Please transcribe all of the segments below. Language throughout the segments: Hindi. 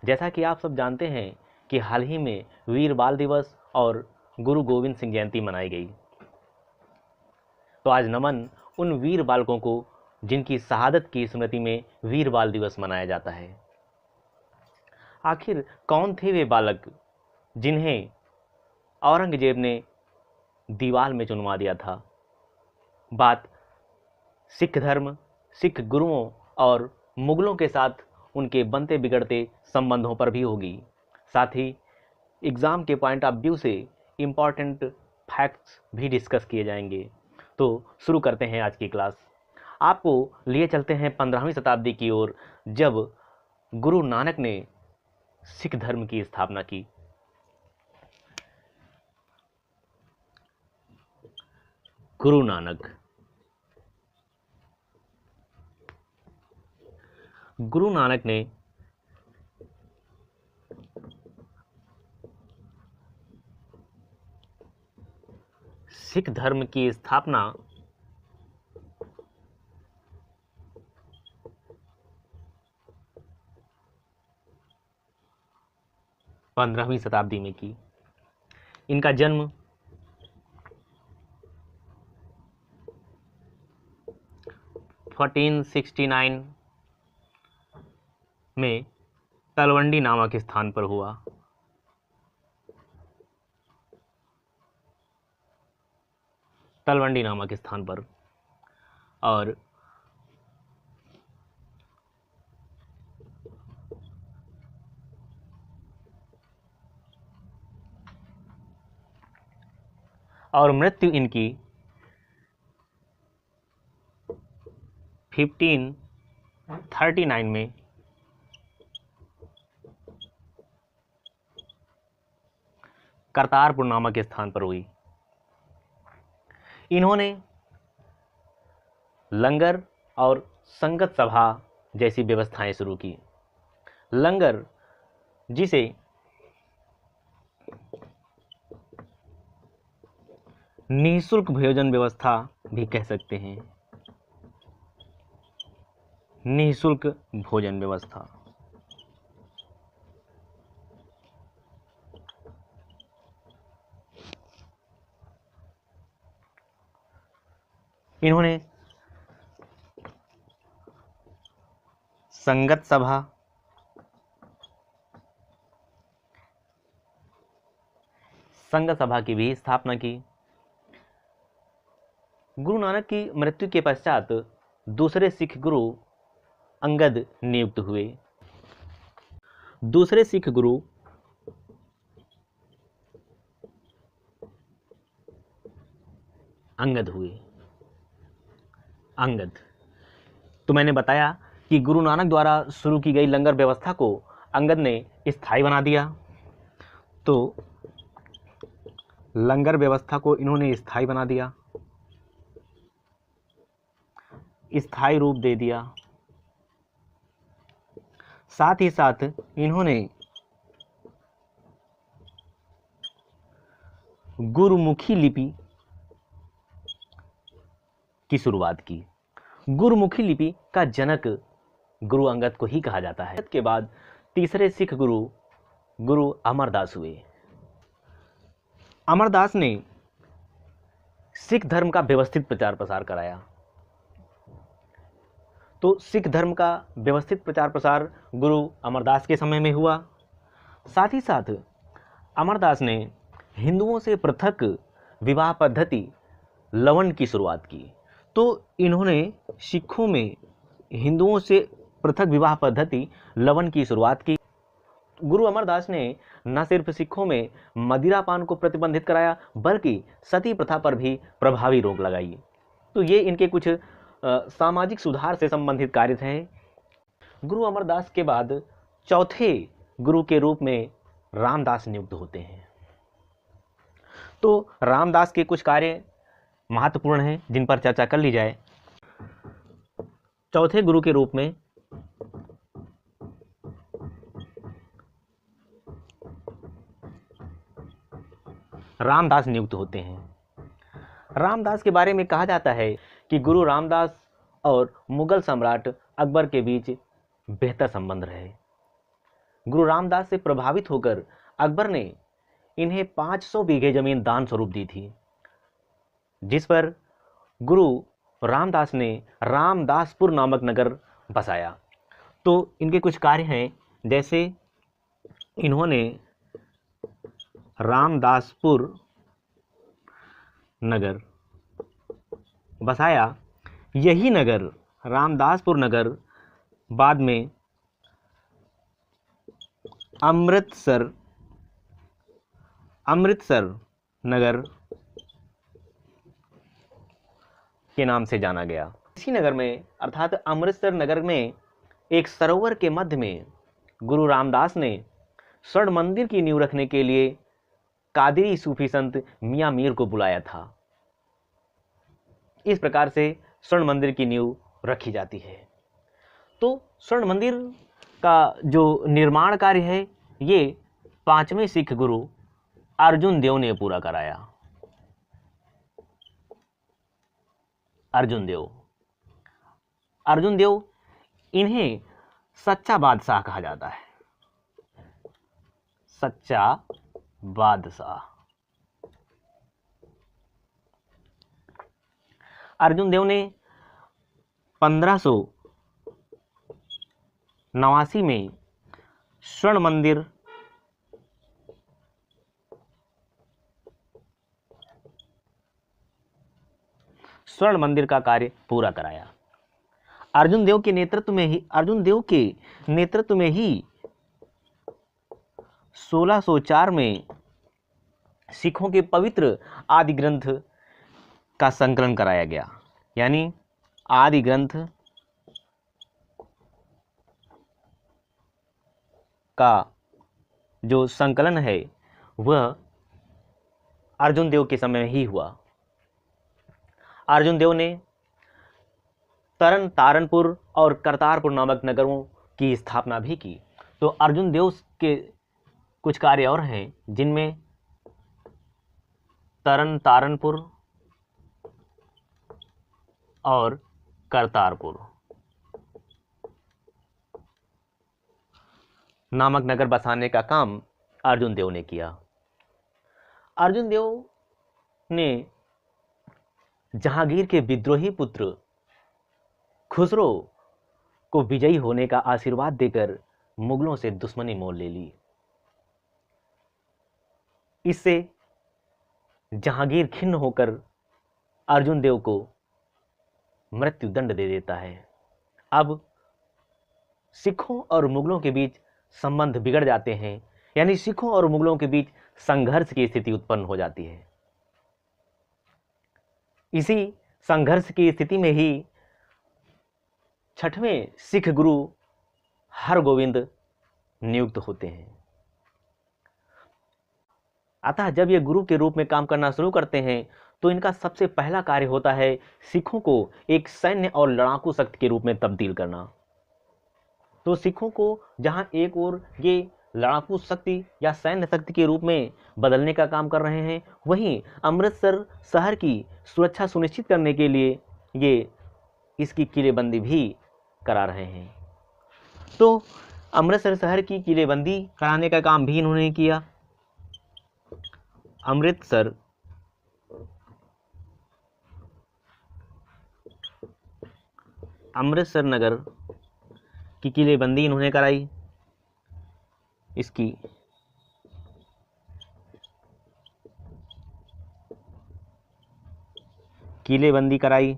जैसा कि आप सब जानते हैं कि हाल ही में वीर बाल दिवस और गुरु गोविंद सिंह जयंती मनाई गई। तो आज नमन उन वीर बालकों को जिनकी शहादत की स्मृति में वीर बाल दिवस मनाया जाता है। आखिर कौन थे वे बालक जिन्हें औरंगजेब ने दीवार में चुनवा दिया था? बात सिख धर्म, सिख गुरुओं और मुगलों के साथ उनके बनते बिगड़ते संबंधों पर भी होगी। साथ ही एग्ज़ाम के पॉइंट ऑफ व्यू से इम्पॉर्टेंट फैक्ट्स भी डिस्कस किए जाएंगे। तो शुरू करते हैं आज की क्लास। आपको लिए चलते हैं 15वीं शताब्दी की ओर, जब गुरु नानक ने सिख धर्म की स्थापना की। गुरु नानक ने सिख धर्म की स्थापना 15वीं शताब्दी में की। इनका जन्म 1469 में तलवंडी नामक स्थान पर हुआ। तलवंडी नामक स्थान पर। और मृत्यु इनकी 1539 में करतारपुर नामक स्थान पर हुई। इन्होंने लंगर और संगत सभा जैसी व्यवस्थाएं शुरू की। लंगर, जिसे निःशुल्क भोजन व्यवस्था भी कह सकते हैं, निःशुल्क भोजन व्यवस्था। इन्होंने संगत सभा की भी स्थापना की। गुरु नानक की मृत्यु के पश्चात दूसरे सिख गुरु अंगद नियुक्त हुए। दूसरे सिख गुरु अंगद हुए। अंगद, तो मैंने बताया कि गुरु नानक द्वारा शुरू की गई लंगर व्यवस्था को अंगद ने स्थायी बना दिया। तो लंगर व्यवस्था को इन्होंने स्थायी बना दिया, स्थायी रूप दे दिया। साथ ही साथ इन्होंने गुरुमुखी लिपि की शुरुआत की। गुरुमुखी लिपि का जनक गुरु अंगद को ही कहा जाता है। के बाद तीसरे सिख गुरु अमरदास हुए। अमरदास ने सिख धर्म का व्यवस्थित प्रचार प्रसार कराया। तो सिख धर्म का व्यवस्थित प्रचार प्रसार गुरु अमरदास के समय में हुआ। साथ ही साथ अमरदास ने हिंदुओं से पृथक विवाह पद्धति लवन की शुरुआत की। तो इन्होंने सिखों में हिंदुओं से पृथक विवाह पद्धति लवन की शुरुआत की। गुरु अमरदास ने न सिर्फ सिखों में मदिरापान को प्रतिबंधित कराया, बल्कि सती प्रथा पर भी प्रभावी रोक लगाई। तो ये इनके कुछ सामाजिक सुधार से संबंधित कार्य थे। गुरु अमरदास के बाद चौथे गुरु के रूप में रामदास नियुक्त होते हैं। तो रामदास के कुछ कार्य महत्वपूर्ण हैं जिन पर चर्चा कर ली जाए। चौथे गुरु के रूप में रामदास नियुक्त होते हैं। रामदास के बारे में कहा जाता है कि गुरु रामदास और मुगल सम्राट अकबर के बीच बेहतर संबंध रहे। गुरु रामदास से प्रभावित होकर अकबर ने इन्हें 500 बीघे जमीन दान स्वरूप दी थी, जिस पर गुरु रामदास ने रामदासपुर नामक नगर बसाया। तो इनके कुछ कार्य हैं, जैसे इन्होंने रामदासपुर नगर बसाया। यही नगर, रामदासपुर नगर, बाद में अमृतसर नगर के नाम से जाना गया। इसी नगर में अर्थात अमृतसर नगर में एक सरोवर के मध्य में गुरु रामदास ने स्वर्ण मंदिर की नींव रखने के लिए कादिरी सूफी संत मियां मीर को बुलाया था। इस प्रकार से स्वर्ण मंदिर की नींव रखी जाती है। तो स्वर्ण मंदिर का जो निर्माण कार्य है, ये 5वें सिख गुरु अर्जुन देव ने पूरा कराया। अर्जुन देव, इन्हें सच्चा बादशाह कहा जाता है। सच्चा बादशाह अर्जुन देव ने 1589 में स्वर्ण मंदिर का कार्य पूरा कराया। अर्जुन देव के नेतृत्व में ही 1604 में सिखों के पवित्र आदि ग्रंथ का संकलन कराया गया। यानी आदि ग्रंथ का जो संकलन है वह अर्जुन देव के समय में ही हुआ। अर्जुन देव ने तारनपुर और करतारपुर नामक नगरों की स्थापना भी की। तो अर्जुन देव के कुछ कार्य और हैं, जिनमें तारनपुर और करतारपुर नामक नगर बसाने का काम अर्जुन देव ने किया। अर्जुन देव ने जहांगीर के विद्रोही पुत्र खुसरो को विजयी होने का आशीर्वाद देकर मुगलों से दुश्मनी मोल ले ली। इससे जहांगीर खिन्न होकर अर्जुन देव को मृत्यु दंड दे देता है। अब सिखों और मुगलों के बीच संबंध बिगड़ जाते हैं, यानी सिखों और मुगलों के बीच संघर्ष की स्थिति उत्पन्न हो जाती है। इसी संघर्ष की स्थिति में ही 6वें सिख गुरु हरगोविंद नियुक्त होते हैं। अतः जब ये गुरु के रूप में काम करना शुरू करते हैं तो इनका सबसे पहला कार्य होता है सिखों को एक सैन्य और लड़ाकू शक्ति के रूप में तब्दील करना। तो सिखों को जहां एक ओर ये लड़ाकू शक्ति या सैन्य शक्ति के रूप में बदलने का काम कर रहे हैं, वहीं अमृतसर शहर की सुरक्षा सुनिश्चित करने के लिए ये इसकी किलेबंदी भी करा रहे हैं। तो अमृतसर शहर की किलेबंदी कराने का काम भी इन्होंने किया। अमृतसर नगर की किलेबंदी इन्होंने कराई। इसकी किलेबंदी कराई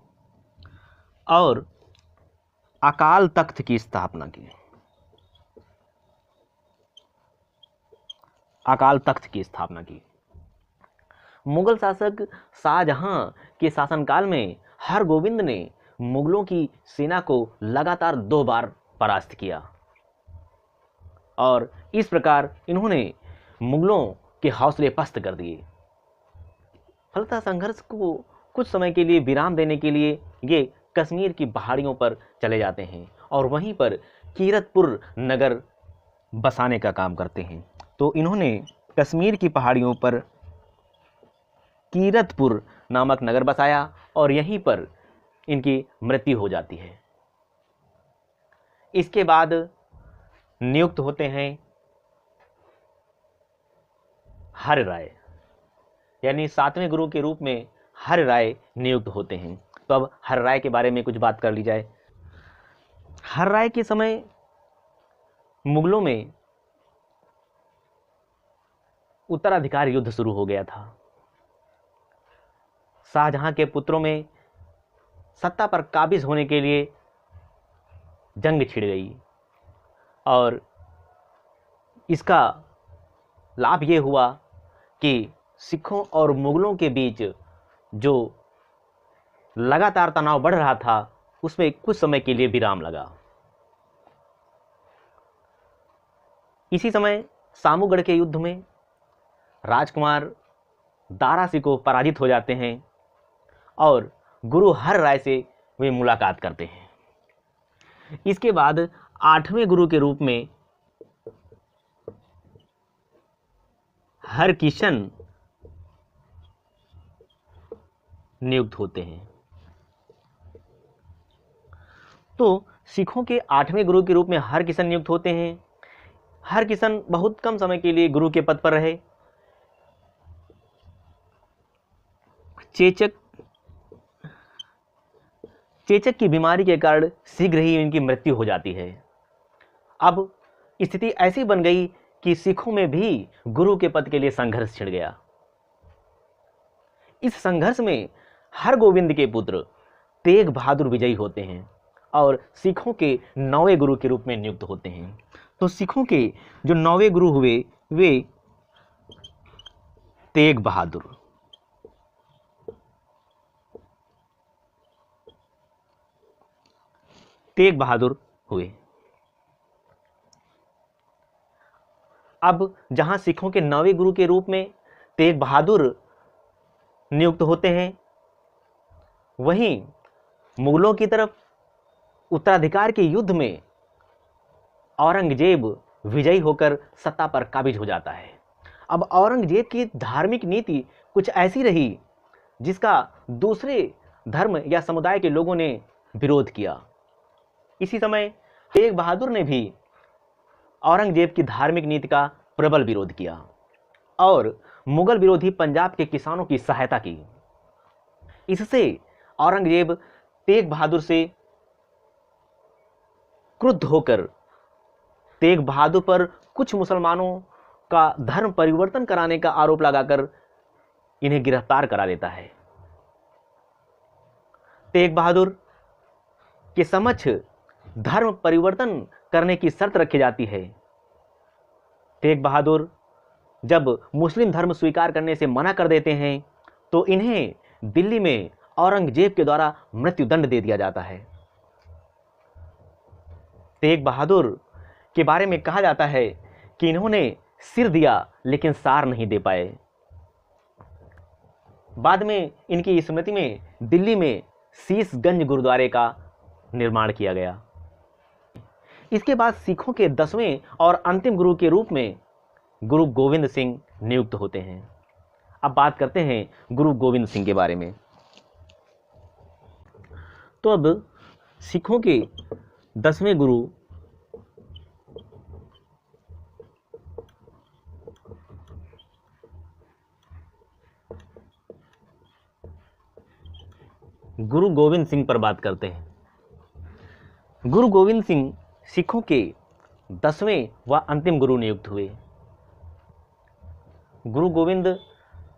और अकाल तख्त की स्थापना की। अकाल तख्त की स्थापना की। मुगल शासक शाहजहां के शासनकाल में हरगोविंद ने मुगलों की सेना को लगातार 2 बार परास्त किया और इस प्रकार इन्होंने मुगलों के हौसले पस्त कर दिए। फलतः संघर्ष को कुछ समय के लिए विराम देने के लिए ये कश्मीर की पहाड़ियों पर चले जाते हैं और वहीं पर कीरतपुर नगर बसाने का काम करते हैं। तो इन्होंने कश्मीर की पहाड़ियों पर कीरतपुर नामक नगर बसाया और यहीं पर इनकी मृत्यु हो जाती है। इसके बाद नियुक्त होते हैं हर राय, यानी 7वें गुरु के रूप में हर राय नियुक्त होते हैं। तो अब हर राय के बारे में कुछ बात कर ली जाए। हर राय के समय मुगलों में उत्तराधिकार युद्ध शुरू हो गया था। शाहजहां के पुत्रों में सत्ता पर काबिज होने के लिए जंग छिड़ गई और इसका लाभ ये हुआ कि सिखों और मुगलों के बीच जो लगातार तनाव बढ़ रहा था उसमें कुछ समय के लिए विराम लगा। इसी समय सामूगढ़ के युद्ध में राजकुमार दारा सिकोह पराजित हो जाते हैं और गुरु हर राय से वे मुलाकात करते हैं। इसके बाद 8वें गुरु के रूप में हरकिशन नियुक्त होते हैं। तो सिखों के 8वें गुरु के रूप में हरकिशन नियुक्त होते हैं। हरकिशन बहुत कम समय के लिए गुरु के पद पर रहे। चेचक की बीमारी के कारण शीघ्र ही इनकी मृत्यु हो जाती है। अब स्थिति ऐसी बन गई कि सिखों में भी गुरु के पद के लिए संघर्ष छिड़ गया। इस संघर्ष में हरगोविंद के पुत्र तेग बहादुर विजयी होते हैं और सिखों के 9वें गुरु के रूप में नियुक्त होते हैं। तो सिखों के जो 9वें गुरु हुए वे तेग बहादुर हुए। अब जहां सिखों के 9वें गुरु के रूप में तेग बहादुर नियुक्त होते हैं, वहीं मुगलों की तरफ उत्तराधिकार के युद्ध में औरंगजेब विजयी होकर सत्ता पर काबिज हो जाता है। अब औरंगजेब की धार्मिक नीति कुछ ऐसी रही जिसका दूसरे धर्म या समुदाय के लोगों ने विरोध किया। इसी समय तेग बहादुर ने भी औरंगजेब की धार्मिक नीति का प्रबल विरोध किया और मुगल विरोधी पंजाब के किसानों की सहायता की। इससे औरंगजेब तेग बहादुर से क्रुद्ध होकर तेग बहादुर पर कुछ मुसलमानों का धर्म परिवर्तन कराने का आरोप लगाकर इन्हें गिरफ्तार करा देता है। तेग बहादुर के समक्ष धर्म परिवर्तन करने की शर्त रखी जाती है। तेग बहादुर जब मुस्लिम धर्म स्वीकार करने से मना कर देते हैं तो इन्हें दिल्ली में औरंगजेब के द्वारा मृत्युदंड दे दिया जाता है। तेग बहादुर के बारे में कहा जाता है कि इन्होंने सिर दिया लेकिन सार नहीं दे पाए। बाद में इनकी स्मृति में दिल्ली में शीशगंज गुरुद्वारे का निर्माण किया गया। इसके बाद सिखों के 10वें और अंतिम गुरु के रूप में गुरु गोविंद सिंह नियुक्त होते हैं। अब बात करते हैं गुरु गोविंद सिंह के बारे में। तो अब सिखों के 10वें गुरु गुरु गोविंद सिंह पर बात करते हैं। गुरु गोविंद सिंह सिखों के 10वें व अंतिम गुरु नियुक्त हुए। गुरु गोविंद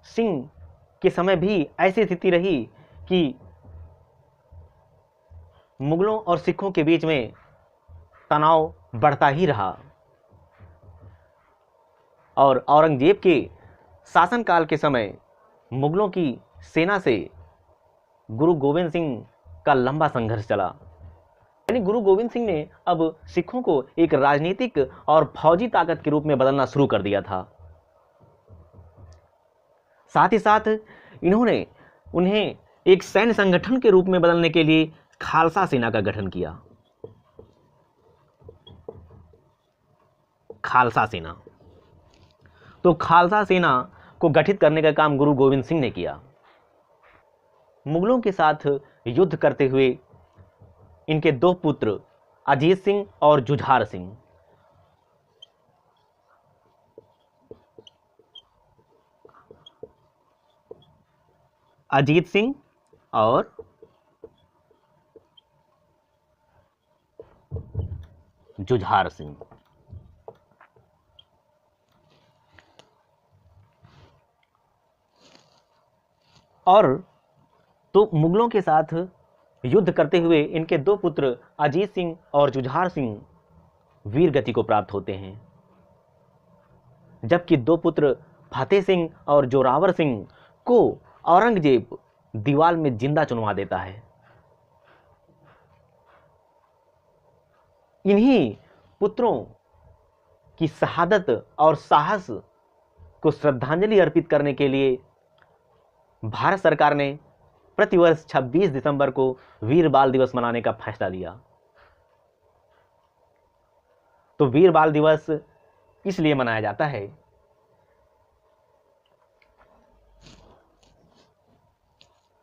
सिंह के समय भी ऐसी स्थिति रही कि मुगलों और सिखों के बीच में तनाव बढ़ता ही रहा और औरंगजेब के शासनकाल के समय मुगलों की सेना से गुरु गोविंद सिंह का लंबा संघर्ष चला। यानी गुरु गोविंद सिंह ने अब सिखों को एक राजनीतिक और फौजी ताकत के रूप में बदलना शुरू कर दिया था। साथ ही साथ इन्होंने उन्हें एक सैन्य संगठन के रूप में बदलने के लिए खालसा सेना का गठन किया। खालसा सेना, तो खालसा सेना को गठित करने का काम गुरु गोविंद सिंह ने किया। मुगलों के साथ युद्ध करते हुए इनके 2 पुत्र अजीत सिंह और जुझार सिंह अजीत सिंह और जुझार सिंह। और तो मुगलों के साथ युद्ध करते हुए इनके दो पुत्र अजीत सिंह और जुझार सिंह वीर गति को प्राप्त होते हैं, जबकि दो पुत्र फतेह सिंह और जोरावर सिंह को औरंगजेब दीवार में जिंदा चुनवा देता है। इन्हीं पुत्रों की शहादत और साहस को श्रद्धांजलि अर्पित करने के लिए भारत सरकार ने प्रतिवर्ष 26 दिसंबर को वीर बाल दिवस मनाने का फैसला लिया। तो वीर बाल दिवस इसलिए मनाया जाता है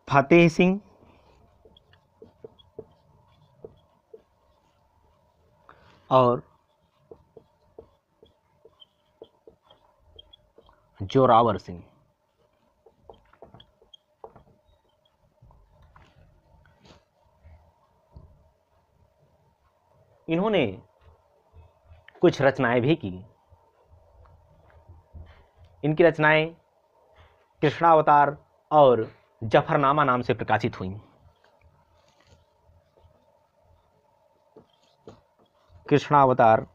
फतेह सिंह और जोरावर सिंह इन्होंने कुछ रचनाएं भी की। इनकी रचनाएं कृष्णावतार और जफरनामा नाम से प्रकाशित हुई। कृष्णावतार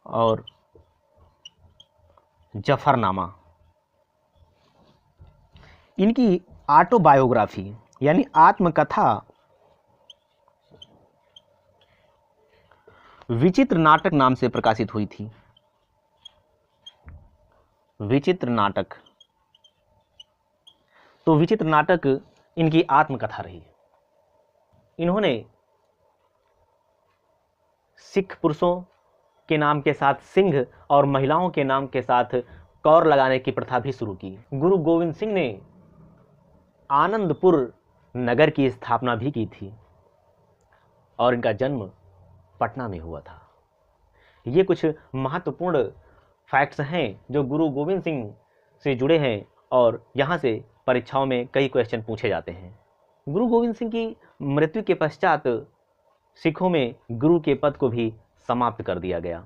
और जफरनामा इनकी ऑटोबायोग्राफी यानी आत्मकथा विचित्र नाटक नाम से प्रकाशित हुई थी। विचित्र नाटक, तो विचित्र नाटक इनकी आत्मकथा रही। इन्होंने सिख पुरुषों के नाम के साथ सिंह और महिलाओं के नाम के साथ कौर लगाने की प्रथा भी शुरू की। गुरु गोविंद सिंह ने आनंदपुर नगर की स्थापना भी की थी और इनका जन्म पटना में हुआ था। ये कुछ महत्वपूर्ण फैक्ट्स हैं जो गुरु गोविंद सिंह से जुड़े हैं और यहाँ से परीक्षाओं में कई क्वेश्चन पूछे जाते हैं। गुरु गोविंद सिंह की मृत्यु के पश्चात सिखों में गुरु के पद को भी समाप्त कर दिया गया।